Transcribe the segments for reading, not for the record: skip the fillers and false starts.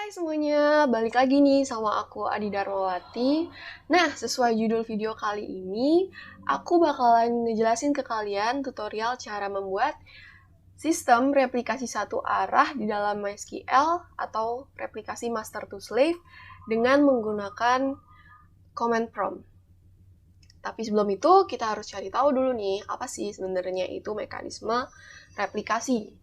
Hai semuanya, balik lagi nih sama aku Adi Darmawati. Nah, sesuai judul video kali ini, aku bakalan ngejelasin ke kalian tutorial cara membuat sistem replikasi satu arah di dalam MySQL atau replikasi master to slave dengan menggunakan command prompt. Tapi sebelum itu, kita harus cari tahu dulu nih, apa sih sebenarnya itu mekanisme replikasi.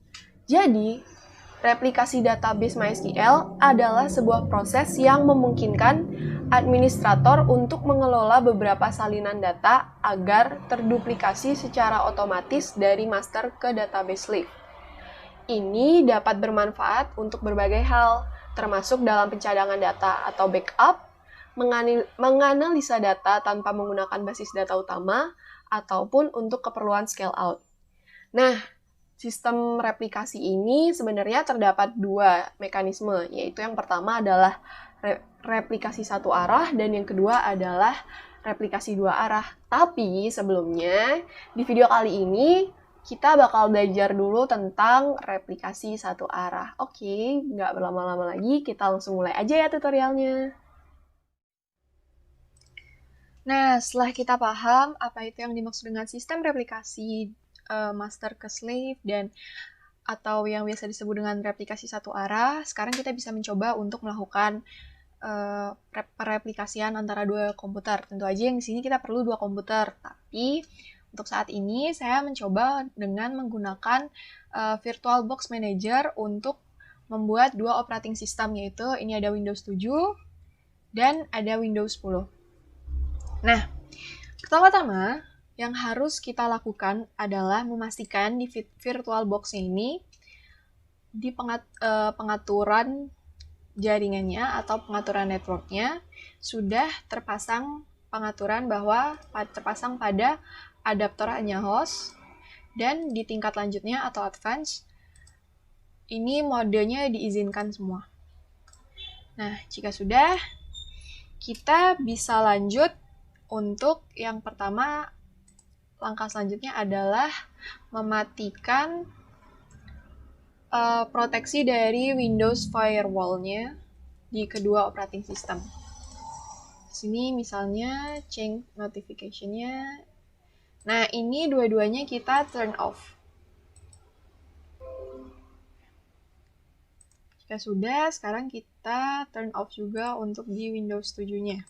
Jadi, replikasi database MySQL adalah sebuah proses yang memungkinkan administrator untuk mengelola beberapa salinan data agar terduplikasi secara otomatis dari master ke database slave. Ini dapat bermanfaat untuk berbagai hal, termasuk dalam pencadangan data atau backup, menganalisa data tanpa menggunakan basis data utama, ataupun untuk keperluan scale out. Nah, sistem replikasi ini sebenarnya terdapat dua mekanisme, yaitu yang pertama adalah replikasi satu arah dan yang kedua adalah replikasi dua arah. Tapi sebelumnya, di video kali ini kita bakal belajar dulu tentang replikasi satu arah. Oke, nggak berlama-lama lagi, kita langsung mulai aja ya tutorialnya. Nah, setelah kita paham apa itu yang dimaksud dengan sistem replikasi master ke slave dan atau yang biasa disebut dengan replikasi satu arah, sekarang kita bisa mencoba untuk melakukan pereplikasian antara dua komputer. Tentu aja yang di sini kita perlu dua komputer, tapi untuk saat ini saya mencoba dengan menggunakan VirtualBox Manager untuk membuat dua operating system, yaitu ini ada Windows 7 dan ada Windows 10. Nah, pertama-tama yang harus kita lakukan adalah memastikan di VirtualBox ini di pengaturan jaringannya atau pengaturan networknya sudah terpasang pengaturan bahwa terpasang pada adaptor hanya host, dan di tingkat lanjutnya atau advance ini modenya diizinkan semua. Nah, jika sudah, kita bisa lanjut untuk yang pertama. Langkah selanjutnya adalah mematikan proteksi dari Windows Firewall-nya di kedua operating system. Di sini misalnya change notification-nya. Nah, ini dua-duanya kita turn off. Jika sudah, sekarang kita turn off juga untuk di Windows 7-nya.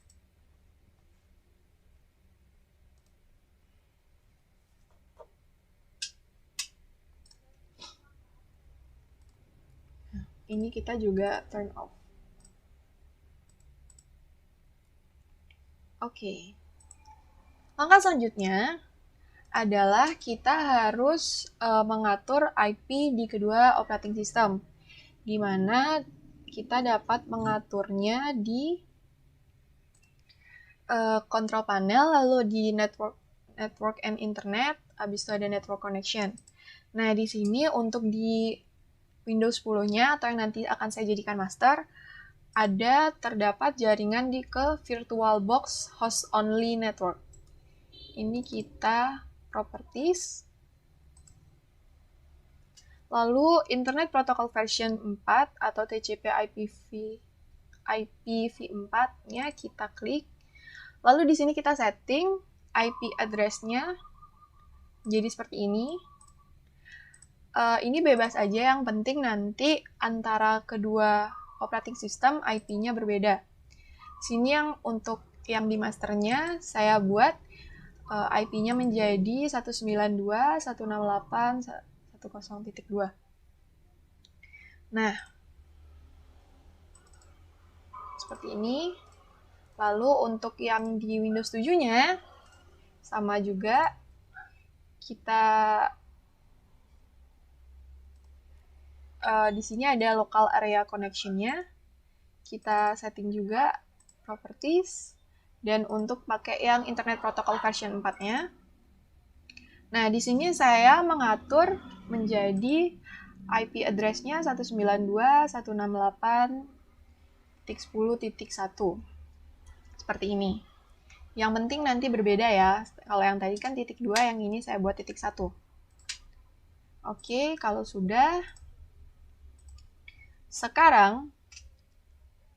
Ini kita juga turn off. Oke. Langkah selanjutnya adalah kita harus mengatur IP di kedua operating system, di mana kita dapat mengaturnya di control panel, lalu di network and internet, habis itu ada network connection. Nah, di sini untuk di Windows 10-nya atau yang nanti akan saya jadikan master, terdapat jaringan ke VirtualBox Host Only Network. Ini kita properties. Lalu Internet Protocol version 4 atau TCP IPv4-nya kita klik. Lalu di sini kita setting IP address-nya jadi seperti ini. Ini bebas aja, yang penting nanti antara kedua operating system IP-nya berbeda. Sini yang untuk yang di masternya saya buat IP-nya menjadi 192.168.1.0.2. Nah, seperti ini. Lalu untuk yang di Windows 7-nya sama juga, kita di sini ada local area connection-nya. Kita setting juga properties. Dan untuk pakai yang Internet Protocol version 4-nya. Nah, di sini saya mengatur menjadi IP address-nya 192.168.10.1. Seperti ini. Yang penting nanti berbeda ya. Kalau yang tadi kan .2, yang ini saya buat .1. Oke, kalau sudah, sekarang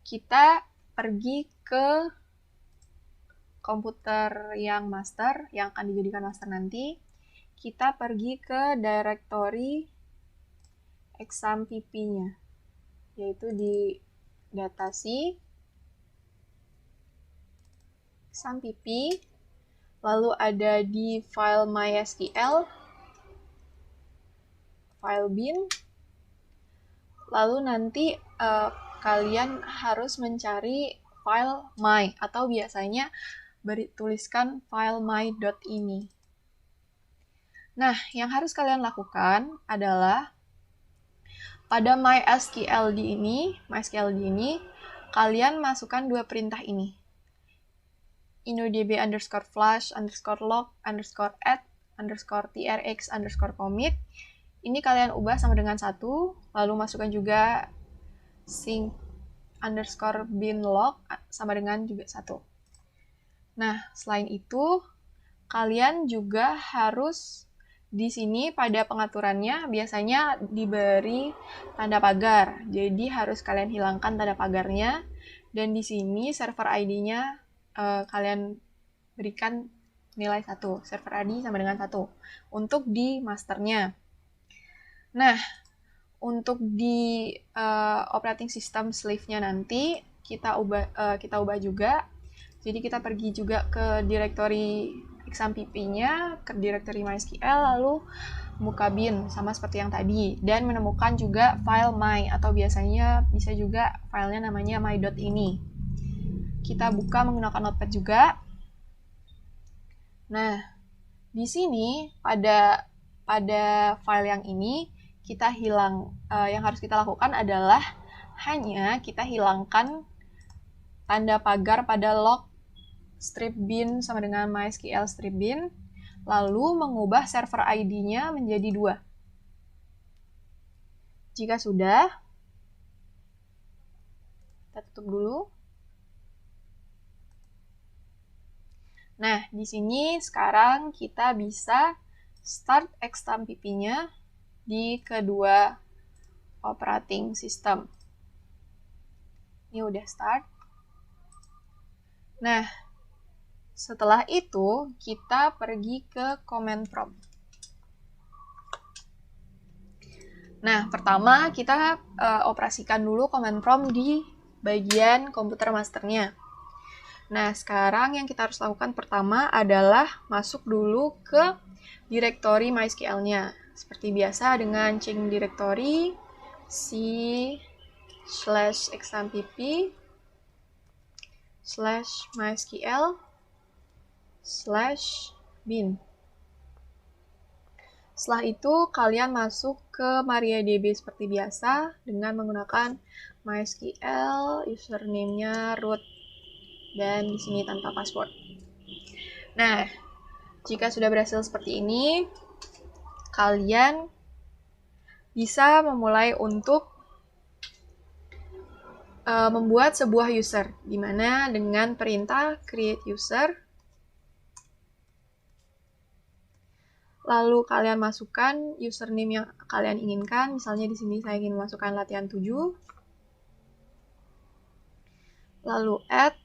kita pergi ke komputer yang master, yang akan dijadikan master nanti. Kita pergi ke directory exam pp-nya, yaitu di datac exam pp, lalu ada di file mysql, file bin, lalu nanti kalian harus mencari file my, atau biasanya tuliskan file my.ini. Nah, yang harus kalian lakukan adalah pada MySQL ini, kalian masukkan dua perintah ini. inodb_flash_log_add_trx_commit. Ini kalian ubah sama dengan 1, lalu masukkan juga sync_binlog sama dengan juga 1. Nah, selain itu, kalian juga harus di sini pada pengaturannya biasanya diberi tanda pagar. Jadi harus kalian hilangkan tanda pagarnya. Dan di sini server ID-nya kalian berikan nilai 1. Server ID sama dengan 1. Untuk di masternya. Nah, untuk di operating system slave-nya nanti kita ubah juga. Jadi kita pergi juga ke directory exam pp-nya, ke directory mysql, lalu buka bin sama seperti yang tadi, dan menemukan juga file my, atau biasanya bisa juga filenya namanya my.ini. Kita buka menggunakan notepad juga. Nah, di sini pada file yang ini kita yang harus kita lakukan adalah hanya kita hilangkan tanda pagar pada log strip bin sama dengan mysql strip bin, lalu mengubah server ID-nya menjadi 2. Jika sudah, kita tutup dulu. Nah, di sini sekarang kita bisa start exam pp-nya di kedua operating system. Ini udah start. Nah, setelah itu, kita pergi ke command prompt. Nah, pertama kita operasikan dulu command prompt di bagian komputer masternya. Nah, sekarang yang kita harus lakukan pertama adalah masuk dulu ke directory mysql-nya. Seperti biasa dengan change directory c/exampp/mysql/bin. Setelah itu, kalian masuk ke MariaDB seperti biasa dengan menggunakan MySQL, username-nya root, dan di sini tanpa password. Nah, jika sudah berhasil seperti ini, kalian bisa memulai untuk membuat sebuah user, di mana dengan perintah create user, lalu kalian masukkan username yang kalian inginkan. Misalnya di sini saya ingin masukkan latihan 7. Lalu add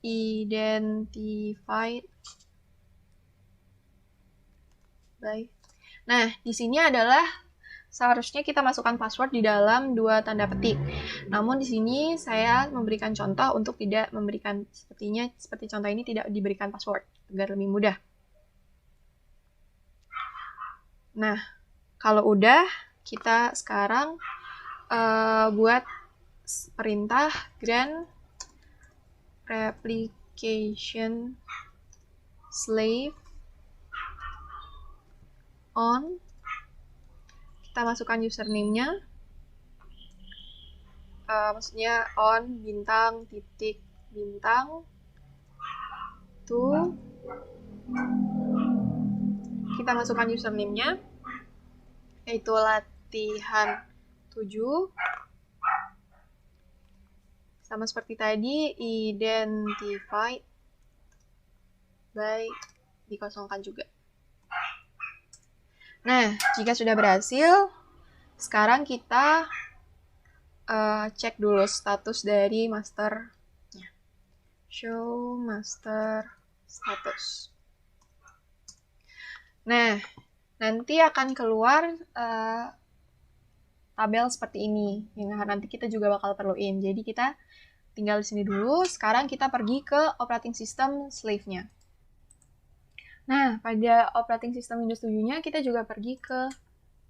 identified by. Nah, di sini adalah seharusnya kita masukkan password di dalam 2 tanda petik. Namun di sini saya memberikan contoh untuk tidak memberikan seperti contoh ini tidak diberikan password agar lebih mudah. Nah, kalau udah, kita sekarang buat perintah grant replication slave on. Kita masukkan username-nya, maksudnya on bintang titik bintang to. Kita masukkan username-nya, yaitu latihan 7. Sama seperti tadi, identified by dikosongkan juga. Nah, jika sudah berhasil, sekarang kita cek dulu status dari masternya. Show master status. Nah, nanti akan keluar tabel seperti ini yang nanti kita juga bakal perluin. Jadi kita tinggal di sini dulu. Sekarang kita pergi ke operating system slave-nya. Nah, pada operating system Windows 7-nya kita juga pergi ke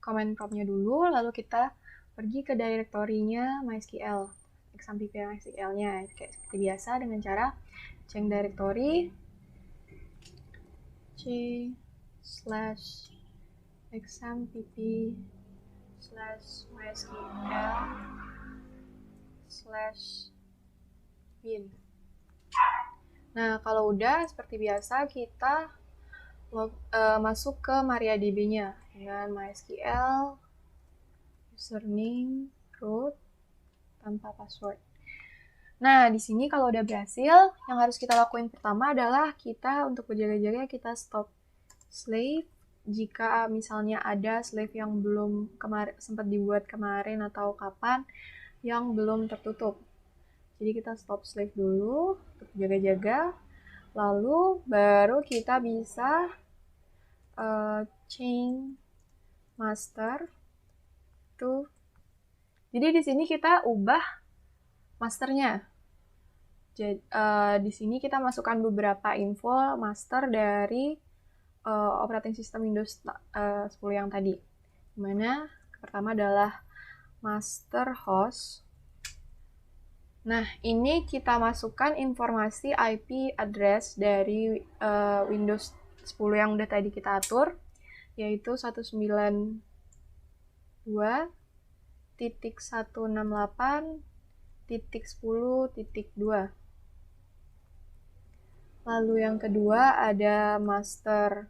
command prompt-nya dulu, lalu kita pergi ke directory-nya MySQL, XAMPP MySQL-nya, kayak seperti biasa dengan cara change directory c/xampp/mysql/bin. Nah, kalau udah seperti biasa kita masuk ke MariaDB-nya dengan MySQL username root tanpa password. Nah, di sini kalau udah berhasil, yang harus kita lakuin pertama adalah kita untuk berjaga-jaga kita stop slave. Jika misalnya ada slave yang belum sempat dibuat kemarin atau kapan yang belum tertutup. Jadi kita stop slave dulu untuk jaga-jaga. Lalu baru kita bisa change master to. Jadi di sini kita ubah masternya. Jadi, di sini kita masukkan beberapa info master dari operating system Windows 10 yang tadi. Dimana pertama adalah master host. Nah, ini kita masukkan informasi IP address dari Windows 10 yang udah tadi kita atur, yaitu 192.168.10.2. Lalu yang kedua ada master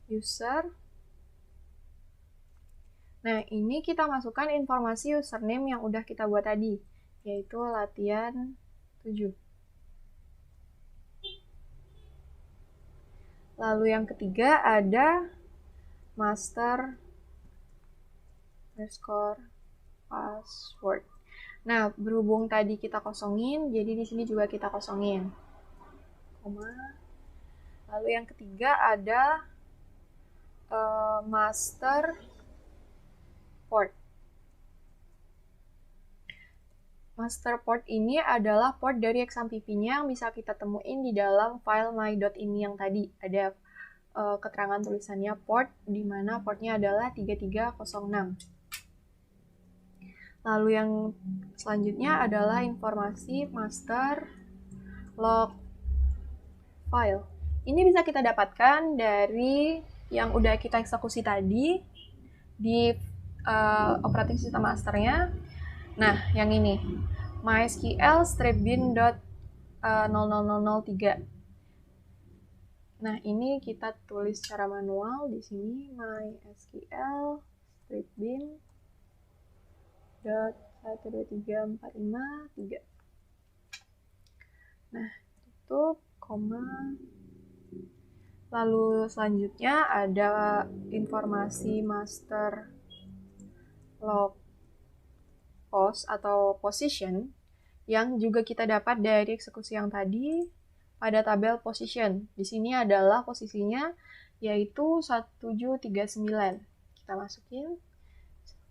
user. Nah, ini kita masukkan informasi username yang udah kita buat tadi, yaitu latihan 7. Lalu yang ketiga ada master underscore password. Nah, berhubung tadi kita kosongin, jadi di sini juga kita kosongin. Lalu yang ketiga ada master port. Master port ini adalah port dari XAMPP-nya yang bisa kita temuin di dalam file my.ini yang tadi. Ada keterangan tulisannya port, di mana portnya adalah 3306. Lalu yang selanjutnya adalah informasi master log file. Ini bisa kita dapatkan dari yang udah kita eksekusi tadi di operating system masternya. Nah, yang ini MySQL stripbin.00003. Nah, ini kita tulis secara manual di sini MySQL stripbin.12345 Nah, tutup, koma. Lalu selanjutnya ada informasi master log post atau position yang juga kita dapat dari eksekusi yang tadi pada tabel position. Di sini adalah posisinya yaitu 1739. Kita masukin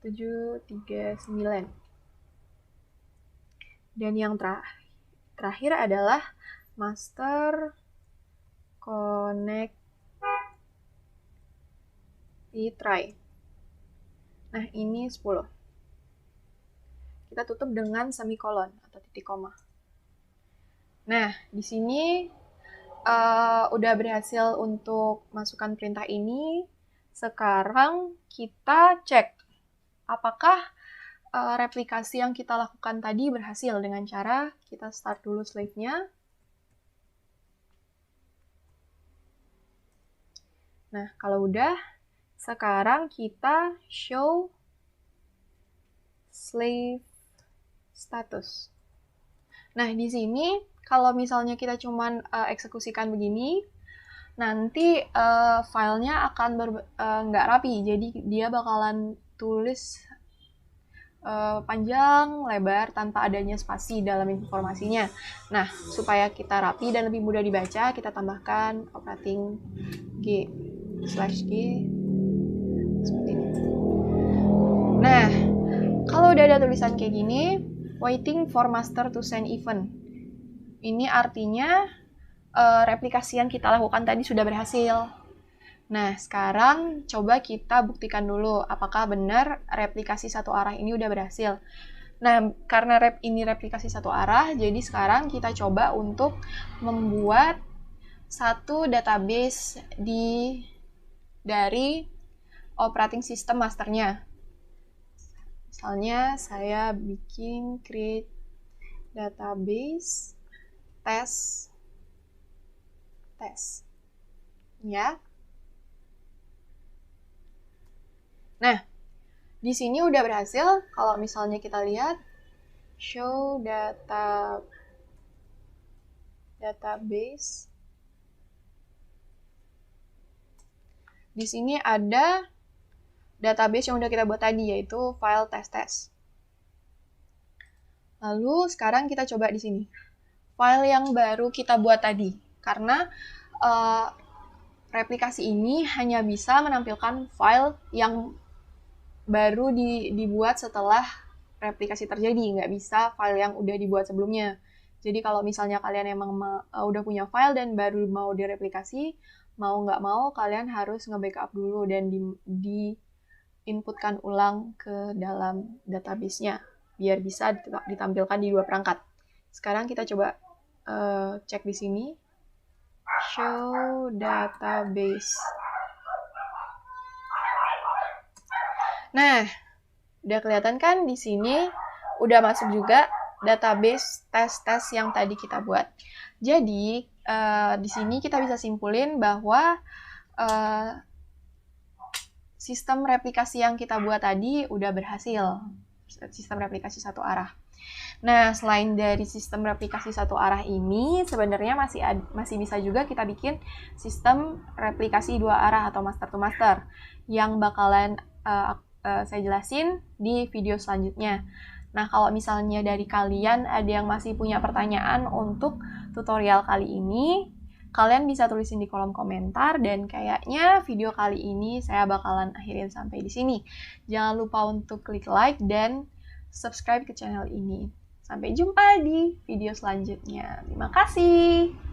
1739. Dan yang terakhir adalah master connect retry. Nah, ini 10. Kita tutup dengan semikolon atau titik koma. Nah, di sini udah berhasil untuk masukkan perintah ini. Sekarang kita cek apakah replikasi yang kita lakukan tadi berhasil dengan cara kita start dulu slave-nya. Nah, kalau udah, sekarang kita show slave status. Nah, di sini kalau misalnya kita cuman eksekusikan begini, nanti filenya akan nggak rapi, jadi dia bakalan tulis panjang, lebar, tanpa adanya spasi dalam informasinya. Nah, supaya kita rapi dan lebih mudah dibaca, kita tambahkan operating G/G seperti ini. Nah, kalau udah ada tulisan kayak gini, waiting for master to send event. Ini artinya replikasi yang kita lakukan tadi sudah berhasil. Nah, sekarang coba kita buktikan dulu apakah benar replikasi satu arah ini udah berhasil. Nah, karena ini replikasi satu arah, jadi sekarang kita coba untuk membuat satu database dari operating system masternya. Misalnya saya bikin create database test ya. Nah, di sini udah berhasil. Kalau misalnya kita lihat show database. Di sini ada database yang udah kita buat tadi, yaitu file test. Lalu sekarang kita coba di sini. File yang baru kita buat tadi. Karena replikasi ini hanya bisa menampilkan file yang baru dibuat setelah replikasi terjadi, nggak bisa file yang udah dibuat sebelumnya. Jadi kalau misalnya kalian emang udah punya file dan baru mau direplikasi, mau nggak mau kalian harus nge-backup dulu dan di-inputkan ulang ke dalam database-nya, biar bisa ditampilkan di dua perangkat. Sekarang kita coba cek di sini, show database. Nah, udah kelihatan kan di sini udah masuk juga database tes yang tadi kita buat. Jadi, di sini kita bisa simpulin bahwa sistem replikasi yang kita buat tadi udah berhasil. Sistem replikasi satu arah. Nah, selain dari sistem replikasi satu arah ini, sebenarnya masih bisa juga kita bikin sistem replikasi dua arah atau master to master yang bakalan saya jelasin di video selanjutnya. Nah, kalau misalnya dari kalian ada yang masih punya pertanyaan untuk tutorial kali ini, kalian bisa tulisin di kolom komentar, dan kayaknya video kali ini saya bakalan akhirin sampai di sini. Jangan lupa untuk klik like dan subscribe ke channel ini. Sampai jumpa di video selanjutnya. Terima kasih.